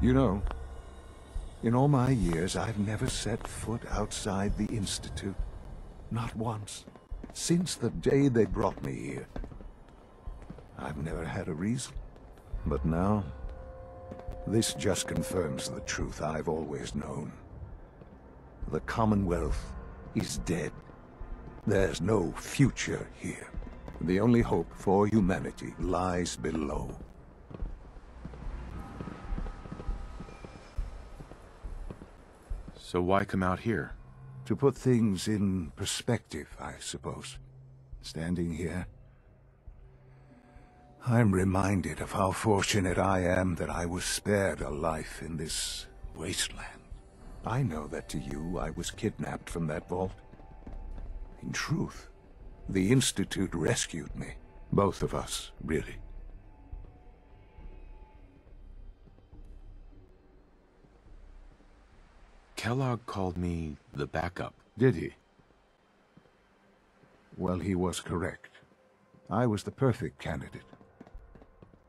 You know, in all my years, I've never set foot outside the Institute. Not once. Since the day they brought me here. I've never had a reason. But now, this just confirms the truth I've always known. The Commonwealth is dead. There's no future here. The only hope for humanity lies below. So why come out here? To put things in perspective, I suppose. Standing here, I'm reminded of how fortunate I am that I was spared a life in this wasteland. I know that to you, I was kidnapped from that vault. In truth, the Institute rescued me. Both of us, really. Kellogg called me the backup. Did he? Well, he was correct. I was the perfect candidate.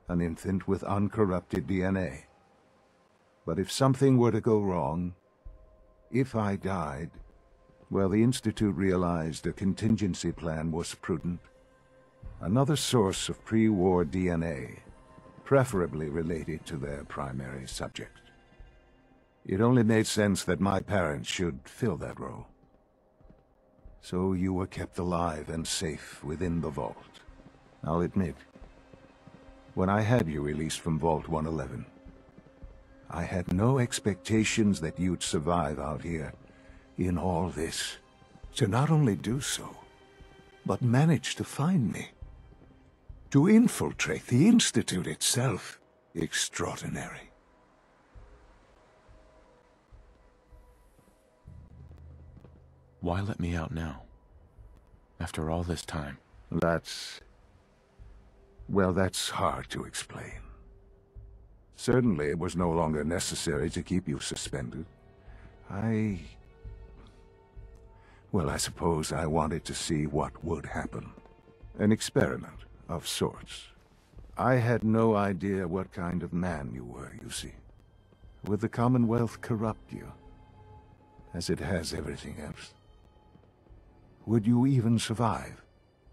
An infant with uncorrupted DNA. But if something were to go wrong, if I died, well, the Institute realized a contingency plan was prudent. Another source of pre-war DNA, preferably related to their primary subject. It only made sense that my parents should fill that role. So you were kept alive and safe within the vault. I'll admit, when I had you released from Vault 111, I had no expectations that you'd survive out here in all this. To not only do so, but manage to find me. To infiltrate the Institute itself. Extraordinary. Why let me out now? After all this time? Well, that's hard to explain. Certainly it was no longer necessary to keep you suspended. Well, I suppose I wanted to see what would happen. An experiment of sorts. I had no idea what kind of man you were, you see. Would the Commonwealth corrupt you, as it has everything else? Would you even survive?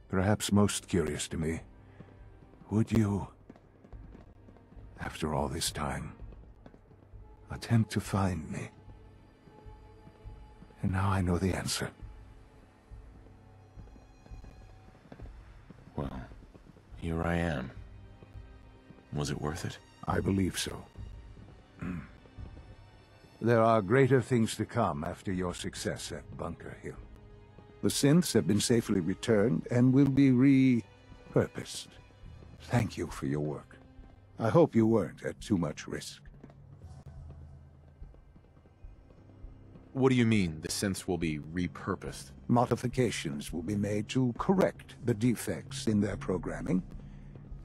Perhaps most curious to me, would you, after all this time, attempt to find me? And now I know the answer. Well, here I am. Was it worth it? I believe so. There are greater things to come after your success at Bunker Hill. The synths have been safely returned and will be repurposed. Thank you for your work. I hope you weren't at too much risk. What do you mean, the synths will be repurposed? Modifications will be made to correct the defects in their programming,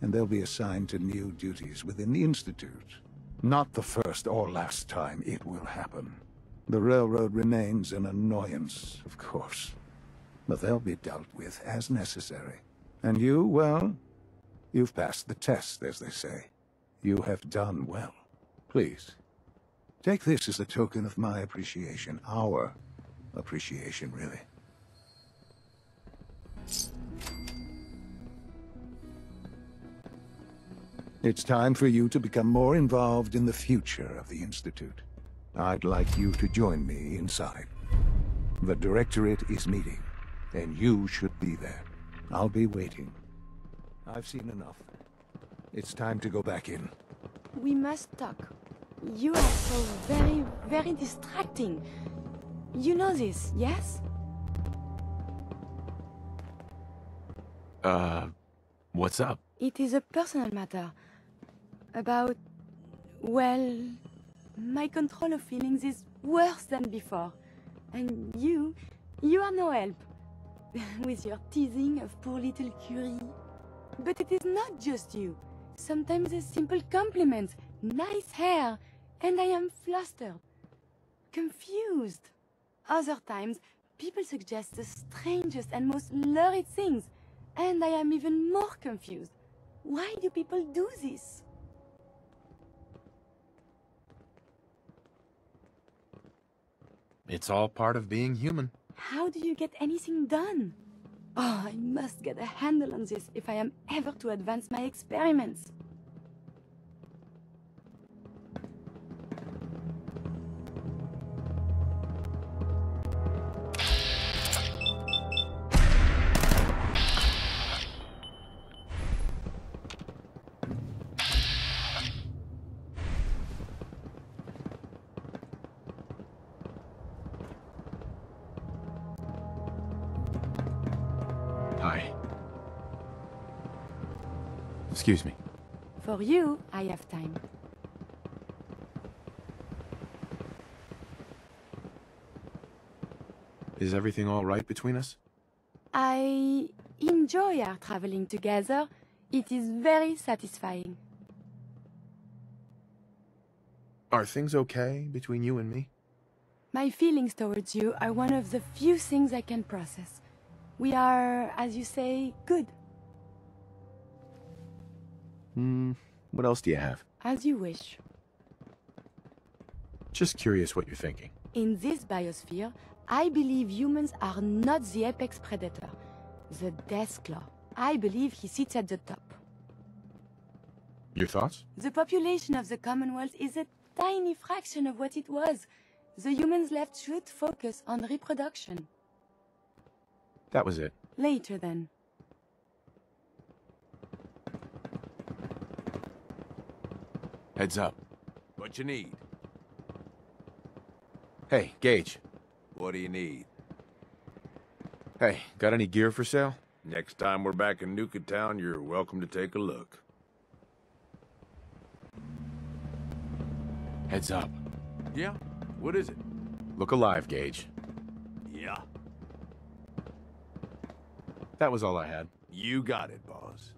and they'll be assigned to new duties within the Institute. Not the first or last time it will happen. The Railroad remains an annoyance, of course, but they'll be dealt with as necessary. And you, well, you've passed the test, as they say. You have done well. Please, take this as a token of my appreciation. Our appreciation, really. It's time for you to become more involved in the future of the Institute. I'd like you to join me inside. The Directorate is meeting, and you should be there. I'll be waiting. I've seen enough. It's time to go back in. We must talk. You are so very, very distracting. You know this, yes? What's up? It is a personal matter. About, well, my control of feelings is worse than before. And you are no help. With your teasing of poor little Curie. But it is not just you. Sometimes a simple compliment, nice hair, and I am flustered, confused. Other times, people suggest the strangest and most lurid things, and I am even more confused. Why do people do this? It's all part of being human. How do you get anything done? Oh, I must get a handle on this if I am ever to advance my experiments. Hi. Excuse me. For you, I have time. Is everything all right between us? I enjoy our traveling together. It is very satisfying. Are things okay between you and me? My feelings towards you are one of the few things I can process. We are, as you say, good. What else do you have? As you wish. Just curious what you're thinking. In this biosphere, I believe humans are not the apex predator. The Deathclaw. I believe he sits at the top. Your thoughts? The population of the Commonwealth is a tiny fraction of what it was. The humans left should focus on reproduction. That was it. Later then. Heads up. What you need? Hey, Gage. What do you need? Hey, got any gear for sale? Next time we're back in Nuka Town, you're welcome to take a look. Heads up. Yeah? What is it? Look alive, Gage. Yeah. That was all I had. You got it, boss.